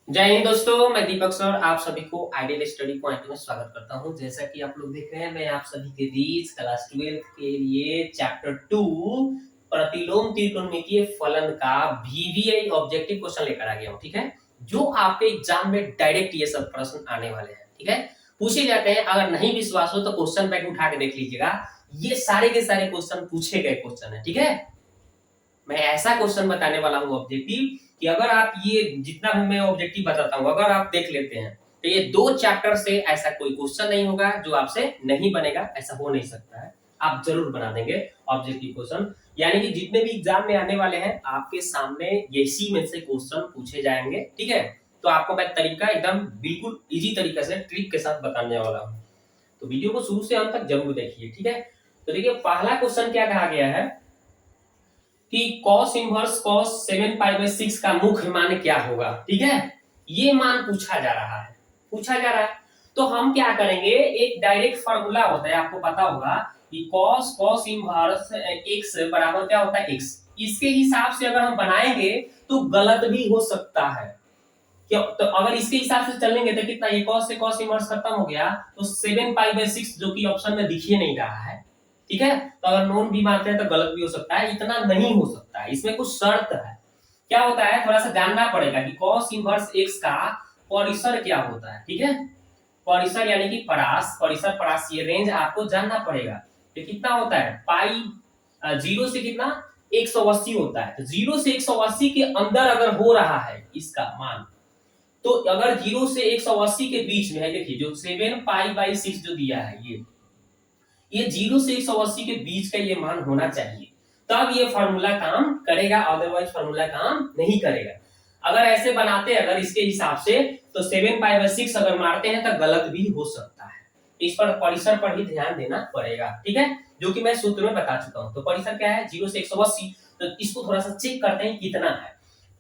जय हिंद दोस्तों, मैं दीपक सर आप सभी को आइडियल स्टडी पॉइंट में स्वागत करता हूं। जैसा कि आप लोग देख रहे हैं, मैं आप सभी के बीच क्लास 12 के लिए चैप्टर 2 प्रतिलोम त्रिकोणमितीय फलन का वीवीआई ऑब्जेक्टिव क्वेश्चन लेकर आ गया हूं। ठीक है, जो आपके एग्जाम में डायरेक्ट ये सब प्रश्न आने वाले हैं। ठीक है, पूछे जाते हैं। अगर नहीं विश्वास हो तो क्वेश्चन बैंक उठा के देख लीजिएगा। ये सारे के सारे क्वेश्चन पूछे गए क्वेश्चन है। ठीक है, मैं ऐसा क्वेश्चन बताने वाला हूँ ऑब्जेक्टिव कि अगर आप ये जितना भी मैं ऑब्जेक्टिव बताता हूँ अगर आप देख लेते हैं तो ये दो चैप्टर से ऐसा कोई क्वेश्चन नहीं होगा जो आपसे नहीं बनेगा। ऐसा हो नहीं सकता है, आप जरूर बना देंगे ऑब्जेक्टिव क्वेश्चन। यानी कि जितने भी एग्जाम में आने वाले हैं आपके सामने इसी में से क्वेश्चन पूछे जाएंगे। ठीक है, तो आपको मैं तरीका एकदम बिल्कुल इजी तरीके से ट्रिक के साथ बताने वाला हूँ। तो वीडियो को शुरू से अंत तक जरूर देखिए। ठीक है, तो देखिए पहला क्वेश्चन क्या कहा गया है कि cos इनवर्स cos 7 पाई/6 का मुख्य मान क्या होगा। ठीक है, ये मान पूछा जा रहा है, तो हम क्या करेंगे, एक डायरेक्ट फार्मूला होता है, आपको पता होगा कि cos इनवर्स x बराबर क्या होता है x। इसके हिसाब से अगर हम बनाएंगे तो गलत भी हो सकता है। क्यों? तो अगर इसके हिसाब से चलेंगे तो कितना, ये cos से cos इनवर्स खत्म हो गया तो 7 पाई/6 जो कि ऑप्शन में दिख ही नहीं रहा है। ठीक है, तो अगर नोन भी मानते हैं तो गलत भी हो सकता है, इतना नहीं हो सकता है, इसमें कुछ शर्त है। क्या होता है, थोड़ा सा जानना पड़ेगा कि cos इनवर्स x का परिसर क्या होता है। ठीक है, परिसर यानी कि परास ये रेंज आपको जानना पड़ेगा। तो कितना होता है, पाई 0 से कितना 180 होता है। तो 0 से 180 के अंदर अगर हो रहा है इसका मान, तो अगर 0 से 180 के बीच में है, देखिए जो 7 पाई/6 जो दिया है ये 0 से 180 के बीच का ये मान होना चाहिए, तब ये फार्मूला काम करेगा, अदरवाइज फार्मूला काम नहीं करेगा। अगर ऐसे बनाते हैं अगर इसके हिसाब से तो 7 पाई/6 अगर मारते हैं तो गलत भी हो सकता है। इस पर परिसर पर भी ध्यान देना पड़ेगा। ठीक है, जो कि मैं सूत्र में बता चुका हूं। तो परिसर क्या है, 0 से 180। तो इसको थोड़ा सा चेक करते हैं कितना है।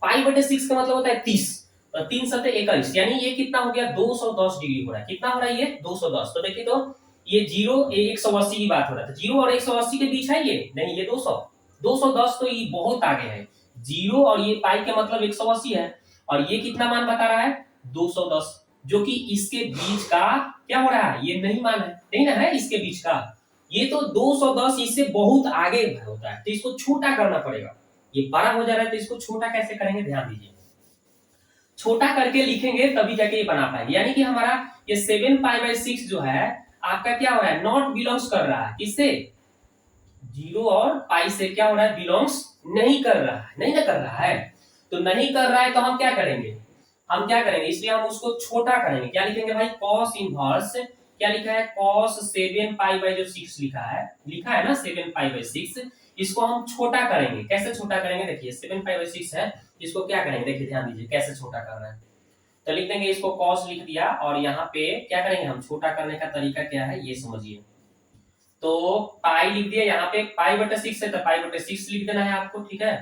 पाई/6 का मतलब होता है 30, तो 3 सते 21, यानी ये कितना हो गया, 210 डिग्री हो रहा है। कितना हो रहा है ये, 210। तो देखिए, तो ये 180 की बात हो रहा है, तो 0 और 180 के बीच है ये नहीं, ये 210 तो ये बहुत आगे है। 0 और ये पाई के मतलब 180 है, और ये कितना मान बता रहा है, 210, जो कि इसके बीच का क्या हो रहा है, ये नहीं मान है, नहीं ना है इसके बीच का। ये तो 210 इससे बहुत आगे होता है, तो इसको छोटा करना पड़ेगा। ये बड़ा हो जा रहा है तो इसको छोटा कैसे करेंगे, ध्यान दीजिए। छोटा करके लिखेंगे तभी जाके ये बना पाएंगे। यानी कि हमारा ये 7 पाई/6 जो है आपका क्या हो रहा है, नॉट बिलोंग्स कर रहा है, किससे, 0 और पाई से क्या हो रहा है, बिलोंग्स नहीं कर रहा है, नहीं ना कर रहा है। तो नहीं कर रहा है तो हम क्या करेंगे, इसलिए हम उसको छोटा करेंगे। क्या लिखेंगे भाई, cos इनवर्स, क्या लिखा है, cos 7 पाई/6 लिखा है ना 7 पाई/6। इसको हम छोटा करेंगे, कैसे छोटा करेंगे, देखिए 7 पाई/6 है, इसको क्या करेंगे, देखिए ध्यान दीजिए कैसे छोटा कर रहे हैं। तो लिख देंगे इसको cos लिख दिया, और यहाँ पे क्या करेंगे हम, छोटा करने का तरीका क्या है ये समझिए। तो पाई लिख दिया, यहाँ पे पाई/6 है तो पाई/6 लिख देना है आपको। ठीक है,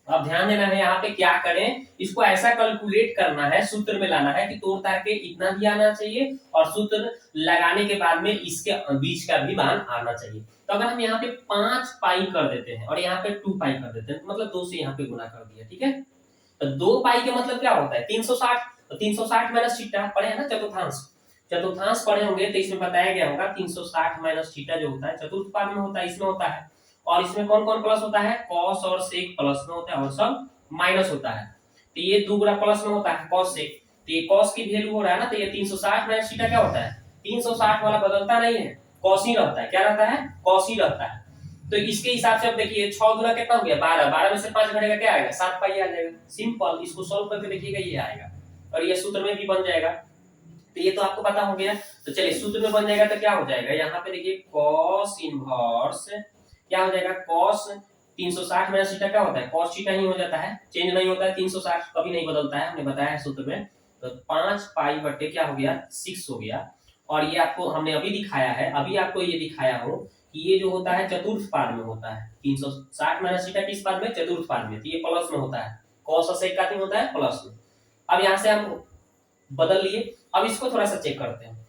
अब ध्यान देना है यहाँ पे क्या करें, इसको ऐसा कैलकुलेट करना है, सूत्र में लाना है कि तोड़ तार के इतना भी आना चाहिए, और सूत्र लगाने के बाद में इसके बीच का भी मान आना चाहिए। तो अगर हम यहाँ पे 5 पाई कर देते हैं और यहाँ पे 2 पाई कर देते हैं, तो मतलब 2 से यहाँ पे गुना कर दिया। ठीक है, तो 2 पाई के मतलब क्या होता है, 360। तो 360 माइनस थीटा पढ़े हैं ना, चतुर्थांश पढ़े होंगे, तो इसमें बताया गया होगा 360 माइनस थीटा जो होता है चतुर्थ पाद में होता है, इसमें होता है। और इसमें कौन कौन प्लस होता है, कॉस और सेक प्लस में होता है, और सब माइनस होता है। तो ये 2 गुना प्लस में होता है कॉस सेक, तो ये कॉस की वैल्यू हो रहा है ना, तो ये 360 माइनस थीटा क्या होता है, 360 वाला बदलता नहीं है, कॉस ही रहता है। क्या रहता है, कॉस ही रहता है। तो इसके हिसाब से अब देखिए 6 गुना कितना हो गया, 12, 12 में से 5 घटेगा क्या आएगा, 7 पाई आ जाएगा। सिंपल, इसको सॉल्व करके देखिएगा ये आएगा, और ये सूत्र में भी बन जाएगा। तो ये तो आपको पता हो गया। तो चलिए सूत्र में बन जाएगा तो क्या हो जाएगा, यहाँ पे देखिए cos इनवर्स क्या हो जाएगा, cos 360 माइनस थीटा क्या होता है, cos थीटा ही हो जाता है, चेंज नहीं होता है, 360 कभी नहीं बदलता है, हमने बताया है सूत्र में। तो 5 पाई बटे क्या हो गया, 6 हो गया। और ये आपको हमने अभी दिखाया है, अभी आपको ये दिखाया हो कि ये जो होता है चतुर्थ पाद में होता है, 360 माइनस थीटा किस पाद में, चतुर्थ पाद में, तो ये प्लस में होता है, cos और sec का भी होता है प्लस में। अब यहाँ से हम बदल लिए। अब इसको थोड़ा सा चेक करते हैं।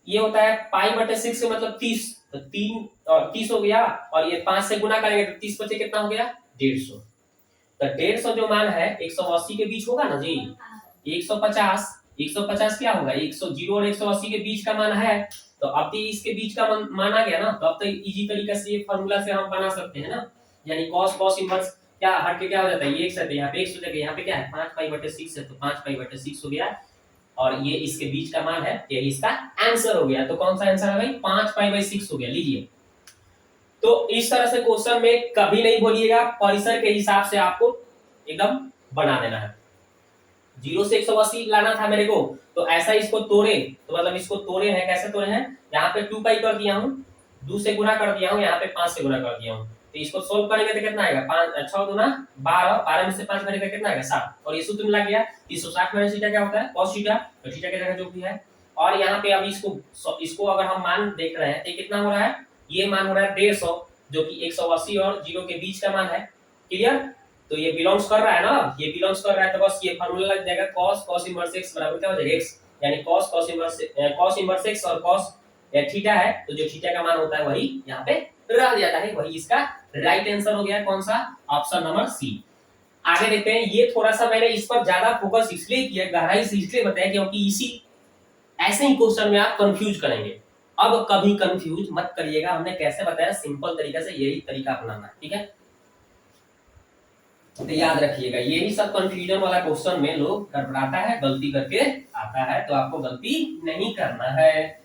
ये होता है पाई/6 का मतलब 30, तो 3 और 30 हो गया, और ये 5 से गुना करेंगे तो 30 बचे कितना हो गया, 150। तो 150 जो मान है 180 के बीच होगा ना जी, 150 150 क्या होगा 100 और 180 के बीच का मान है, तो अब तो इसके बीच का मान आ गया ना, तो अब तो इजी तरीके से ये फार्मूला से हम बना सकते हैं ना। यानी cos cos इनवर्स क्या हट के क्या हो जाता है, ये 1 से यहाँ पे 1 हो जाएगा, यहाँ पे क्या है 5 पाई बटे 6 है, तो 5 पाई बटे 6 हो गया, और ये इसके बीच का मान है, यही इसका आंसर हो गया। तो कौन सा आंसर है भाई 5 पाई बाई 6 हो गया। लीजिए, तो इस तरह से क्वेश्चन में कभी नहीं बोलिएगा, परिसर के हिसाब से आपको एकदम बना देना है। 0 से 180 लाना था मेरे को, तो ऐसा इसको तोड़े, तो मतलब इसको तोड़े हैं, कैसे तोड़े हैं, यहाँ पे 2 पाई कर दिया हूँ, 2 से गुना कर दिया हूँ, यहाँ पे 5 से गुना कर दिया हूँ, तो इसको सोल्व करेंगे तो कितना आएगा 5 6 दूना 12, 12 में से 5 करेंगे कितना आएगा 7, और ये सूत्र मिला गया 360 माइनस थीटा क्या होता है cos थीटा, तो थीटा की जगह जो भी है, और यहाँ पे अभी इसको अगर हम मान देख रहे हैं तो कितना हो रहा है, ये मान हो रहा है 150, जो कि 180 और 0 के बीच का मान है। क्लियर, तो ये बिलोंग्स कर रहा है ना, ये बिलोंग्स कर रहा है, तो बस ये फार्मूला लग जाएगा cos इनवर्स x बराबर क्या हो जाएगा x, यानी cos इनवर्स x और cos थीटा है, तो जो थीटा का मान होता है वही यहाँ पे रह जाता है, वही इसका राइट आंसर हो गया। कौन सा, ऑप्शन नंबर सी। आगे देखते हैं, ये थोड़ा सा मैंने इस पर ज्यादा फोकस इसलिए किया, गहराई से इसलिए बताया क्योंकि इसी ऐसे ही क्वेश्चन में आप कंफ्यूज करेंगे। अब कभी कंफ्यूज मत करिएगा, हमने कैसे बताया सिंपल तरीके से, यही तरीका अपनाना है, ठीक है। तो याद रखिएगा, यही सब कंफ्यूजन वाला क्वेश्चन में लोग गड़बड़ाता है, गलती करके आता है, तो आपको गलती नहीं करना है।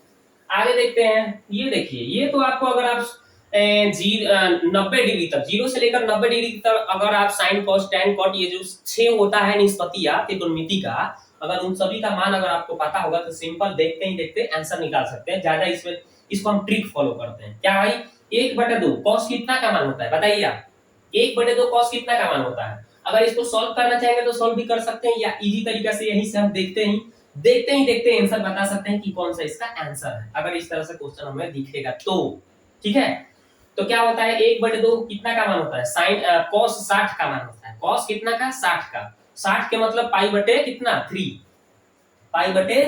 आगे देखते हैं, ये देखिए, ये तो आपको अगर आप 90 डिग्री तक, 0 से लेकर 90 डिग्री तक अगर आप साइन कॉस टैन कॉट, ये जो 6 होता है निष्पत्तियां त्रिकोणमिति का, अगर उन सभी का मान अगर आपको पता होगा तो सिंपल देखते ही देखते आंसर निकाल सकते हैं। ज्यादा इसमें इसको हम ट्रिक फॉलो करते हैं। क्या भाई, 1/2 कॉस कितना का मान होता है बताइए आप, 1/2 कॉस कितना का मान होता है। अगर इसको सॉल्व करना चाहेंगे तो सॉल्व भी कर सकते हैं, या इजी तरीका से यहीं से हम देखते ही आंसर बता सकते हैं कि कौन सा इसका आंसर है, अगर इस तरह से क्वेश्चन हमें दिखेगा तो। ठीक है, तो क्या होता है 1/2 कितना का मान होता है, साइन cos 60 का मान होता है। cos कितना का, 60 का, 60 के मतलब पाई बटे कितना 3, पाई बटे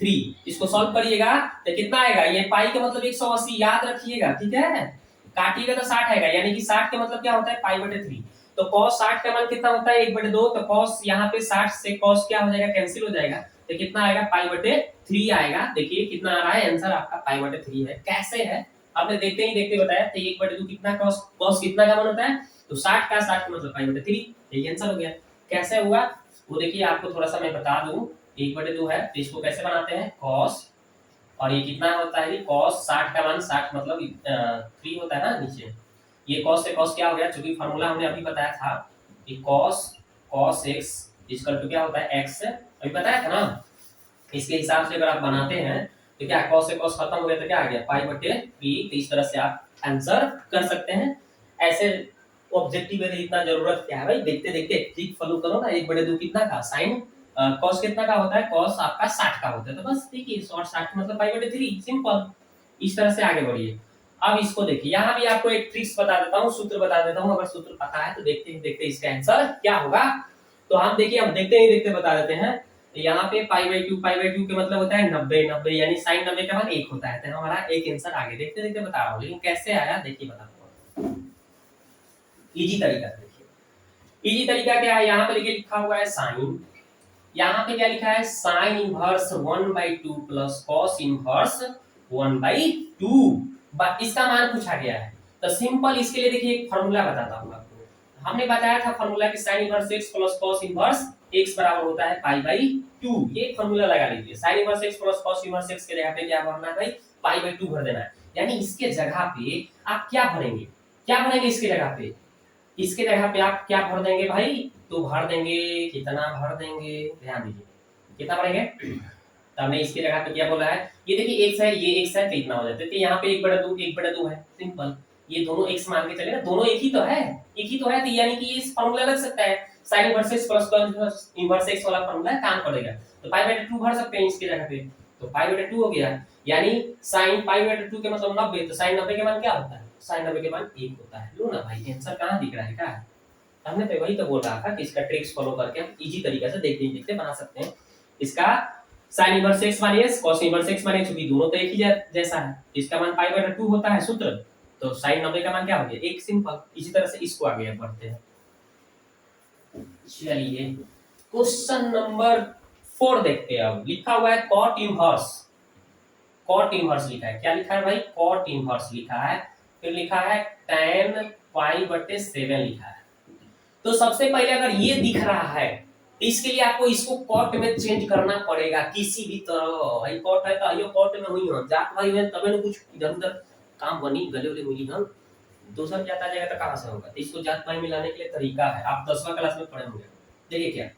3, इसको सॉल्व करिएगा तो कितना आएगा, ये पाई के मतलब 180 याद रखिएगा, ठीक है, काटिएगा तो 60 आएगा, यानी कि 60 के मतलब क्या होता है पाई बटे 3। तो cos 60 का मान कितना होता है 1/2, तो cos यहाँ पे 60 से cos क्या हो जाएगा, कैंसिल हो जाएगा, तो कितना आएगा पाई बटे 3 आएगा। देखिए कितना आ रहा है आंसर आपका, पाई बटे 3 है। कैसे है आपने देखते ही देखते बताया, तो 1/2 कितना cos कितना का मान होता है, तो 60 का, 60 का मतलब पाई बटे 3, यही आंसर हो गया। कैसे हुआ वो देखिए, आपको थोड़ा सा मैं बता दूं, 1/2 है तो इसको कैसे बनाते हैं cos, और ये कितना होता है cos 60 का मान 60 मतलब 3 होता है ना नीचे, ये cos से cos क्या हो गया, चूंकि फार्मूला हमने अभी बताया था कि cos x इक्वल टू क्या होता है x, अभी बताया था ना, इसके हिसाब से अगर आप बनाते हैं तो क्या cos से cos खत्म हो गया तो क्या आ गया पाई बटे 3, तो इस तरह से आप आंसर कर सकते हैं। ऐसे ऑब्जेक्टिव में इतना जरूरत क्या है भाई, देखते देखते ट्रिक फॉलो करो ना। 1/2 कितना का साइन cos कितना का होता है, cos आपका 60 का होता है, तो बस देखिए शॉर्ट 60 मतलब पाई बटे 3, सिंपल। इस तरह से आगे बढ़िए। अब इसको देखिए, यहाँ भी आपको एक ट्रिक्स बता देता हूँ, सूत्र बता देता हूँ, अगर सूत्र पता है तो देखते ही देखते इसका आंसर क्या होगा। तो हम देखिए, हम देखते ही देखते बता देते हैं। तो यहाँ पे पाई बाई टू के मतलब होता है 90 यानी साइन 90 का मान 1 होता है, तो हमारा एक आंसर आगे देखते देखते बता रहा हूँ, लेकिन कैसे आया देखिए बताता हूँ। इजी तरीका देखिए, इजी तरीका क्या है, यहाँ पे देखिए लिखा हुआ है साइन, यहाँ पे क्या लिखा है sine inverse 1/2 plus cos inverse 1/2, इसका मान पूछा गया है। तो सिंपल इसके लिए देखिए एक फार्मूला बताता हूँ आपको। हमने बताया था फार्मूला कि sine inverse x plus cos inverse x बराबर होता है पाई बाई 2, ये फार्मूला लगा लीजिए। Sine inverse x plus cos inverse x के जगह पे क्या भरना है भाई, पाई बाई 2 भर देना है। यानी इसके जगह पे आप क्या भरेंगे, क्या भरेंगे इसके जगह पे, इसके जगह पे आप क्या भर देंगे भाई, तो भर देंगे, कितना भर देंगे ध्यान दीजिए, कितना भरेंगे। तो हमने इसके जगह पे क्या बोला है, ये देखिए x है, ये x है, तो इतना हो जाता है, तो यहाँ पे 1/2 है, सिंपल। ये दोनों x मान के चले ना, दोनों एक ही तो है, एक ही तो है, तो यानी कि इस फार्मूला लग सकता है, sin inverse x plus cos inverse x वाला फार्मूला काम करेगा। तो पाई/2 भर सकते हैं इसके जगह पे, तो पाई/2 हो गया, यानी sin पाई/2 के मतलब 90, तो sin 90 के मान क्या होता है, sin 90 के मान 1 होता है। लो ना भाई, आंसर कहाँ दिख रहा है क्या, हमने तो वही तो बोल रहा था कि इसका ट्रिक्स फॉलो करके हम इजी तरीके से देखते देखते बना सकते हैं। इसका sin इनवर्स x मानिए cos इनवर्स x मानिए, क्योंकि दोनों तो एक ही जैसा है, इसका मान पाई/2 होता है सूत्र, तो sin 90 का मान क्या हो गया 1, सिंपल। इसी तरह से इसको आगे बढ़ते हैं। चलिए क्वेश्चन नंबर 4 देखते हैं। अब लिखा हुआ है कॉट इनवर्स, कॉट इनवर्स लिखा है। क्या लिखा है भाई? कॉट इनवर्स लिखा है। फिर लिखा है tan पाई बटे 7 लिखा है। तो सबसे पहले अगर ये दिख रहा है तो इसके लिए आपको इसको कॉट में चेंज करना पड़ेगा किसी भी तरह। भाई कॉट है तो आइयो कॉट में हुई हो, जात भाई में तबे न कुछ इधर उधर काम बनी, गले उले मिली हम। दूसरा जाता जाएगा तो कहां से होगा? तो इसको जात भाई में लाने के लिए तरीका है, आप 10वां क्लास में पढ़े होंगे। देखिए क्या,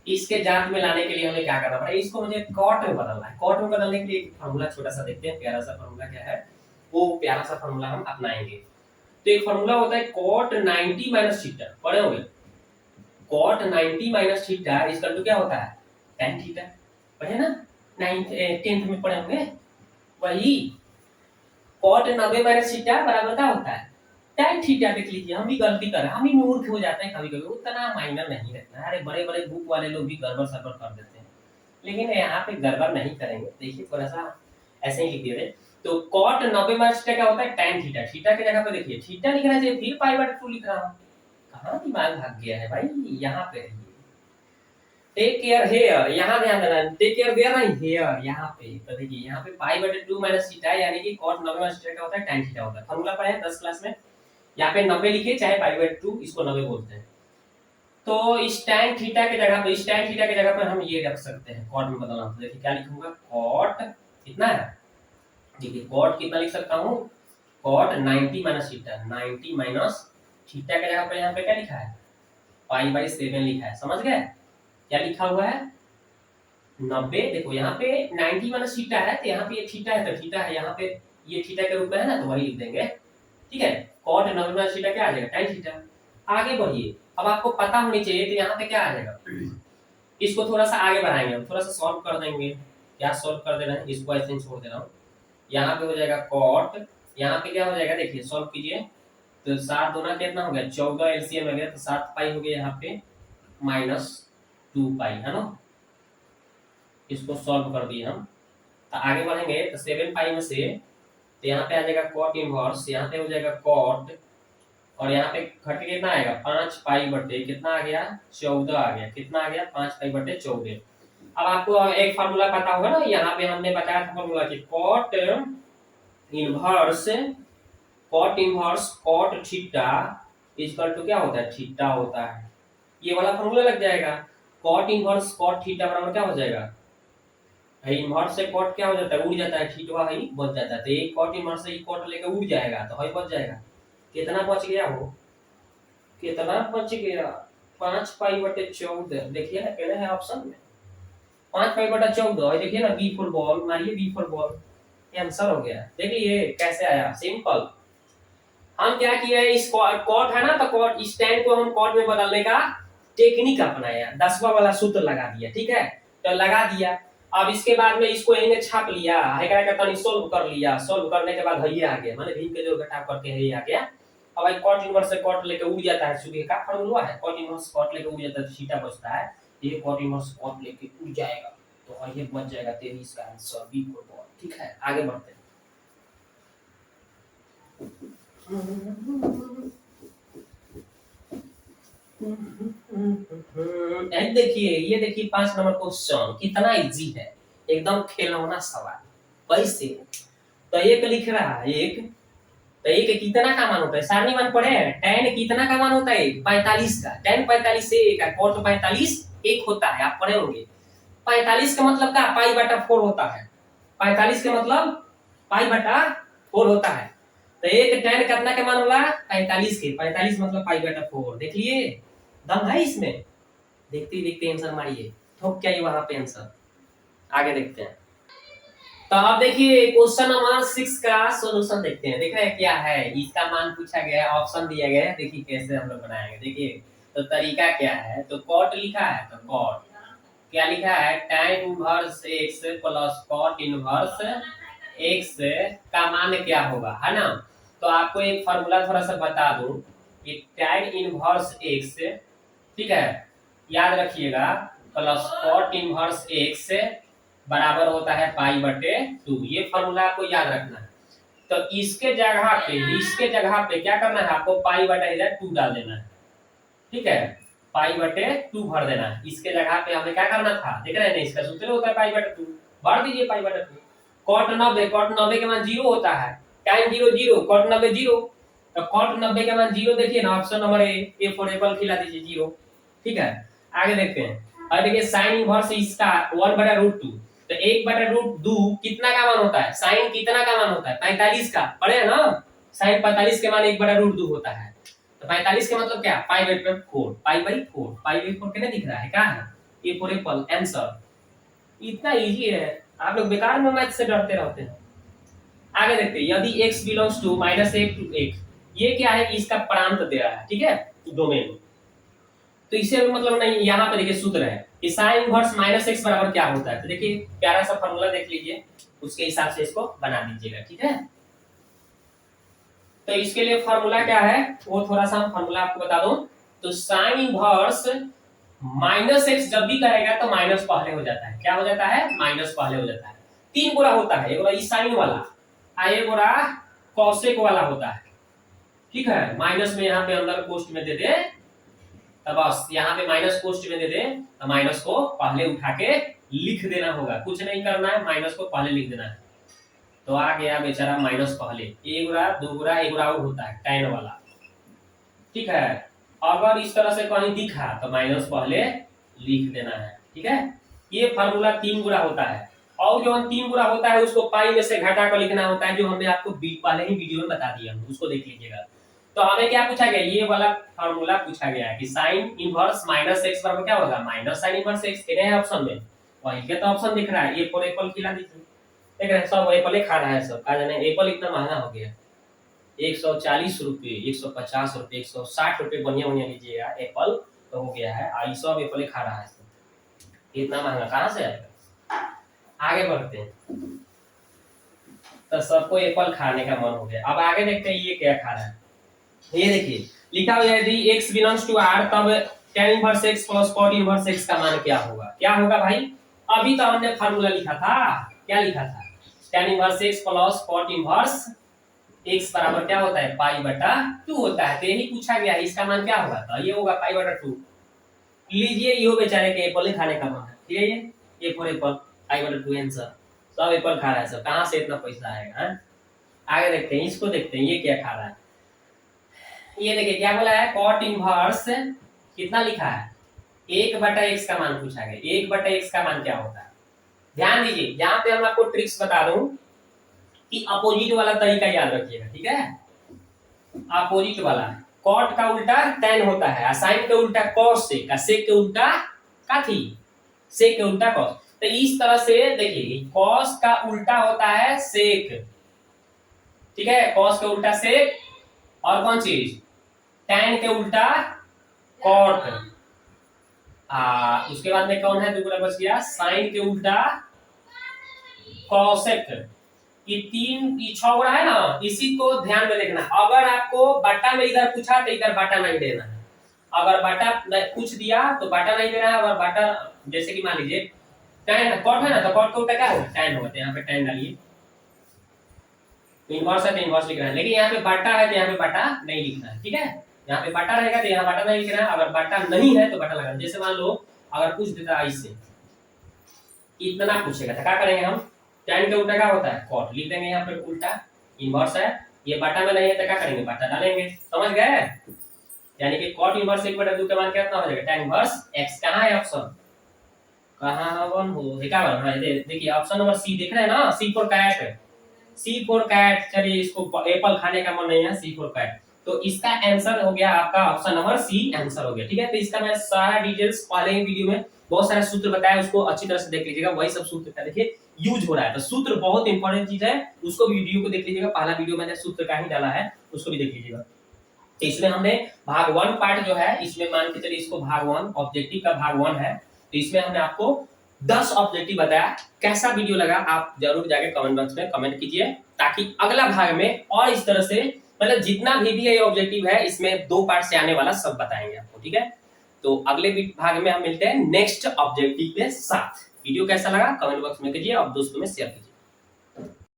इसके जात में लाने के लिए हमें क्या करना पड़ेगा? इसको मुझे कॉट में बदलना है। कॉट में बदलने के लिए एक फार्मूला छोटा सा देखते हैं, प्यारा सा फार्मूला क्या है, वो प्यारा सा फार्मूला हम अपनाएंगे। तो एक फार्मूला होता है cot 90 माइनस थीटा, पढ़े होंगे। cot 90 माइनस थीटा इसका तो क्या होता है? tan थीटा, पढ़े ना? 10th में पढ़े होंगे वही। cot 90 माइनस थीटा बराबर क्या होता है? tan theta. देख लीजिए, हम भी गलती कर रहे हैं, हम भी मूर्ख हो जाते हैं कभी-कभी, उतना माइनर नहीं रखना है। अरे बड़े-बड़े बुक वाले लोग भी गड़बड़-सड़बड़ कर देते हैं, लेकिन यहाँ पे गड़बड़ नहीं करेंगे। देखिए थोड़ा सा ऐसे ही लिख दिए थे। तो cot 90 माइनस थीटा क्या होता है? tan theta. थीटा की जगह पे देखिए थीटा लिख रहा है, फिर पाई बटा 2 लिख रहा हूं। कहां दिमाग भाग गया है भाई? यहाँ पे टेक केयर हेयर, यहाँ ध्यान देना, टेक केयर देयर नहीं हेयर, यहाँ पे। तो देखिए यहाँ पे पाई बटे 2 माइनस थीटा यानी कि cot 90 माइनस थीटा क्या होता है? tan थीटा होता है। फार्मूला पढ़े हैं 10 क्लास में। यहाँ पे 90 लिखे चाहे पाई बटे 2, इसको 90 बोलते हैं। तो इस tan थीटा की जगह पे, इस tan थीटा की जगह पर हम ये रख सकते हैं, cot में बदलना। तो देखिए क्या लिखूंगा, cot कितना है? देखिए cot कितना लिख सकता हूँ? cot 90 minus theta, 90 minus theta के जगह पे यहाँ पे क्या लिखा है? पाई बाई 7 लिखा है। समझ गए क्या लिखा हुआ है? 90। देखो यहाँ पे 90 माइनस थीटा है, तो यहाँ पे ये थीटा है, तो थीटा है यहाँ पे, ये थीटा के रूप में है ना, तो वही लिख देंगे। ठीक है, cot 90 माइनस थीटा क्या आ जाएगा? tan theta. आगे बढ़िए, अब आपको पता होनी चाहिए कि यहाँ पे क्या आ जाएगा। इसको थोड़ा सा आगे बढ़ाएंगे, हम थोड़ा सा सॉल्व कर देंगे। क्या सॉल्व कर दे रहे हैं? इसको ऐसे ही छोड़ दे रहा हूँ। यहाँ पे हो जाएगा cot, यहाँ पे क्या हो जाएगा? देखिए सॉल्व कीजिए, तो 7 दूना कितना हो गया? 14 एलसीएम हो गया, तो 7 पाई हो गया यहाँ पे माइनस 2 पाई, है ना। इसको सॉल्व कर दिए हम। तो आगे बढ़ेंगे तो 7 पाई में से, तो यहाँ पे आ जाएगा cot इनवर्स, यहाँ पे हो जाएगा cot, और यहाँ पे घट के कितना आएगा? 5 पाई बटे कितना आ गया? 14 आ गया। कितना आ गया? 5 पाई बटे 14। अब आपको एक फार्मूला पता होगा ना, यहाँ पे हमने बताया था फार्मूला कि cot inverse, cot inverse cot theta equal to क्या होता है? थीटा होता है। ये वाला फार्मूला लग जाएगा। cot इनवर्स cot थीटा बराबर क्या हो जाएगा? इनवर्स से cot क्या हो जाता है? उड़ जाता है, थीटा ही बच जाता है। तो एक cot इनवर्स से cot लेके उड़ जाएगा, तो है बच जाएगा। कितना बच गया हो? कितना बच गया? 5 पाई बटे 14। देखिए ना, कहना है ऑप्शन में 5 पाई बटा 14। देखिए ना, बी फॉर बॉल मारिए, बी फॉर बॉल, ये आंसर हो गया। देखिए कैसे आया, सिंपल। हम क्या किए, इस कॉट है ना, तो कॉट स्टैंड को हम कॉट में बदलने का टेक्निक अपनाया, 10वां वाला सूत्र लगा दिया। ठीक है, तो लगा दिया। अब इसके बाद में इसको यहीं में छाप लिया, एकरा का तनी सोल्व कर लिया। सोल्व करने के बाद ये आ गया, माने भीम के जो घटाव करके है ये आ गया। अब भाई cot इनवर्स से cot लेके उड़ जाता है, सुबह का फार्मूला है, cot इनवर्स cot लेके उड़ जाता है तो थीटा बचता है। ये cot इनवर्स cot लेके उड़ जाएगा, तो ये बच जाएगा 23 का आंसर, बी फॉर बॉल। ठीक है, आगे बढ़ते हैं। देखिए, ये देखिए 5 नंबर क्वेश्चन कितना इजी है, एकदम खिलौना सवाल। वैसे तो एक लिख रहा है, एक तो एक कितना का मान होता है? सारणी मान पढ़े हैं, tan कितना का मान होता है? 45 का। tan 45 से एक है, cot 45 एक होता है, आप पढ़े होंगे। 45 का मतलब क्या? पाई बटा 4 होता है। 45 का मतलब पाई बटा 4 होता है। तो एक tan कितना के मान होला? 45 के। 45 मतलब पाई बटा 4। देख लिए, दम है इसमें। देखते ही देखते आंसर मारिए, ठोक क्या ही वहां पे आंसर। आगे देखते हैं। तो अब देखिए क्वेश्चन नंबर 6 का सॉल्यूशन देखते हैं। देख रहे हैं क्या है? इसका मान पूछा गया है, ऑप्शन दिया गया है। देखिए कैसे हम लोग बनाएंगे। देखिए तो तरीका क्या है, तो cot लिखा है, तो cot क्या लिखा है? tan inverse x plus cot inverse x का मान क्या होगा, है ना। तो आपको एक फार्मूला थोड़ा सा बता दूं कि tan इनवर्स x, ठीक है, याद रखिएगा, प्लस cot इनवर्स x बराबर होता है पाई बटे 2। ये फार्मूला आपको याद रखना है। तो इसके जगह पे क्या करना है आपको? पाई बटा 2 डाल देना है। ठीक है, पाई/2 भर देना है। इसके जगह पे हमें क्या करना था, देख रहे हैं ना, इसका सूत्र होता है पाई/2, भर दीजिए पाई/2। cot 90 के मान 0 होता है, tan 0 0, cot 90 0, तो cot 90 के मान 0 देखिए ना, option number A for Apple खिला दीजिए 0। ठीक है, आगे देखते हैं। और देखिए साइन इनवर्स इसका 1/√2, तो 1/√2 कितना का मान होता है, साइन कितना का मान होता है, 45 का, पढ़े हैं ना, साइन 45 के मान 1/√2 होता है। तो 45 का मतलब क्या, पाई/4, पाई/4, पाई/4 कितने दिख रहा है, क्या है, ए फॉर एप्पल, आंसर। इतना इजी है, आप लोग बेकार में मैथ से डरते रहते हैं। आगे देखते हैं, यदि x बिलोंग्स टू -1 to 1, ये क्या है, इसका प्रांत दे रहा है, ठीक है, डोमेन। तो इसे मतलब नहीं, यहाँ पे देखिए सूत्र है कि साइन इनवर्स -x बराबर क्या होता है। तो देखिए प्यारा सा फार्मूला देख लीजिए, उसके हिसाब से इसको बना दीजिएगा, ठीक है। तो इसके लिए फार्मूला क्या है, वो थोड़ा सा फार्मूला आपको बता दूं। तो साइन इनवर्स -x जब भी करेगा तो माइनस पहले हो जाता है, क्या हो जाता है, माइनस पहले हो जाता है। 3 गुना होता है, एक गुना इस साइन वाला, एक गुना कॉसेक वाला होता है, ठीक है। माइनस में यहाँ पे अंदर कोष्ठ में दे दे, तब बस यहाँ पे माइनस कोष्ठ में दे दे, तो माइनस को पहले उठा के लिख देना होगा, कुछ नहीं करना है, माइनस को पहले लिख देना है। तो आ गया बेचारा माइनस पहले, 1 गुना 2 गुना 1 गुना और होता है tan वाला, ठीक है। अगर इस तरह से कहीं दिखा तो माइनस पहले लिख देना है, ठीक है। ये फार्मूला 3 गुना होता है, और जो 3 गुना होता है उसको पाई में से घटा कर लिखना होता है, जो हमने आपको पहले ही वीडियो में बता दिया, उसको देख लीजिएगा। तो हमें क्या पूछा गया, ये वाला फार्मूला पूछा गया है कि साइन इनवर्स -x बराबर क्या होगा, माइनस साइन इनवर्स x, कितने हैं ऑप्शन में, वही के तो ऑप्शन दिख रहा है, ए फॉर एप्पल खिला दीजिए। देख रहे हैं सब एप्पल ही खा रहा है, सब का जाने एप्पल इतना महंगा हो गया, 140 रुपए, 150 रुपए, 160 रुपए, बढ़िया बढ़िया लीजिएगा एप्पल तो हो गया है, आई सब एप्पल ही खा रहा है, इतना महंगा कहाँ से आएगा। आगे बढ़ते हैं, तो सबको एप्पल खाने का मन हो गया। अब आगे देखते हैं ये क्या खा रहा है। ये देखिए लिखा हुआ है, यदि x बिलोंग्स टू r तब tan inverse x plus cot inverse x का मान क्या होगा, क्या होगा भाई। अभी तो हमने फार्मूला लिखा था, क्या लिखा था, tan inverse x plus cot inverse x बराबर क्या होता है, पाई/2 होता है। तो यही पूछा गया है, इसका मान क्या होगा, तो ये होगा पाई/2। लीजिए, यो बेचारे के एप्पल ही खाने का मन है, ठीक है, ये फॉर एप्पल, पाई/2 आंसर। सब एप्पल खा रहा है, सब कहां से इतना पैसा आएगा। आगे देखते हैं, इसको देखते हैं ये क्या खा रहा है। ये देखिए क्या बोला है, cot इनवर्स कितना लिखा है, 1/x का मान पूछा गया। 1/x का मान क्या होता है, ध्यान दीजिए, यहाँ पे हम आपको ट्रिक्स बता दूं कि अपोजिट वाला तरीका याद रखिएगा, ठीक है। अपोजिट वाला, cot का उल्टा tan होता है, sin का उल्टा cos से, sec के उल्टा काथी, sec के उल्टा cos। तो इस तरह से देखिए, cos का उल्टा होता है sec, ठीक है, cos का उल्टा sec, और कौन चीज, tan के उल्टा cot, उसके बाद में कौन है, दूसरा बच गया, sin के उल्टा cosec। ये 6 गुना है ना, इसी को ध्यान में देखना। अगर आपको बाटा में इधर पूछा तो इधर बाटा नहीं देना है, अगर बाटा पूछ दिया तो बाटा नहीं देना है। अगर बाटा जैसे कि मान लीजिए tan cot है ना, तो cot का उल्टा क्या होगा, tan होगा, तो यहाँ पे tan डालिए। इनवर्स है तो इनवर्स लिखना है, लेकिन यहाँ पे बाटा है तो यहाँ पे बाटा नहीं लिखना है, ठीक है। यहाँ पे बाटा रहेगा तो यहाँ बाटा नहीं लिखना है, अगर बाटा नहीं है तो बाटा लगाना। जैसे मान लो अगर पूछ देता है इससे, इतना पूछेगा तो क्या करेंगे हम, tan के उल्टा क्या होता है, cot लिख देंगे, यहाँ पे उल्टा इनवर्स है, ये बाटा में नहीं है तो क्या करेंगे, बाटा डालेंगे, समझ गए। यानी कि cot इनवर्स 1/2 का मान कितना हो जाएगा, tan इनवर्स x। कहाँ है ऑप्शन, कहाँ वन हो, क्या बन रहा है, देखिए ऑप्शन नंबर सी दिख रहा है ना, C for cat, C for cat. चलिए इसको एप्पल खाने का मन नहीं है, C फॉर कैट, तो इसका आंसर हो गया आपका ऑप्शन नंबर सी आंसर हो गया, ठीक है। तो इसका मैं सारा डिटेल्स पहले ही वीडियो में बहुत सारे सूत्र बताया, उसको अच्छी तरह से देख लीजिएगा, वही सब सूत्र का देखिए यूज हो रहा है। तो सूत्र बहुत इंपॉर्टेंट चीज है, उसको वीडियो को देख लीजिएगा, पहला वीडियो मैंने सूत्र का ही डाला है, उसको भी देख लीजिएगा। तो इसमें हमने भाग 1 पार्ट जो है, इसमें मान के चलिए इसको भाग 1 ऑब्जेक्टिव का भाग 1 है, तो इसमें हमने आपको 10 ऑब्जेक्टिव बताया। कैसा वीडियो लगा आप जरूर जाके कमेंट बॉक्स में कमेंट कीजिए, ताकि अगला भाग में और इस तरह से मतलब जितना भी ये ऑब्जेक्टिव है इसमें 2 पार्ट से आने वाला सब बताएंगे आपको, ठीक है। तो अगले भाग में हम मिलते हैं नेक्स्ट ऑब्जेक्टिव के साथ। वीडियो कैसा लगा कमेंट बॉक्स में कीजिए और दोस्तों में शेयर कीजिए।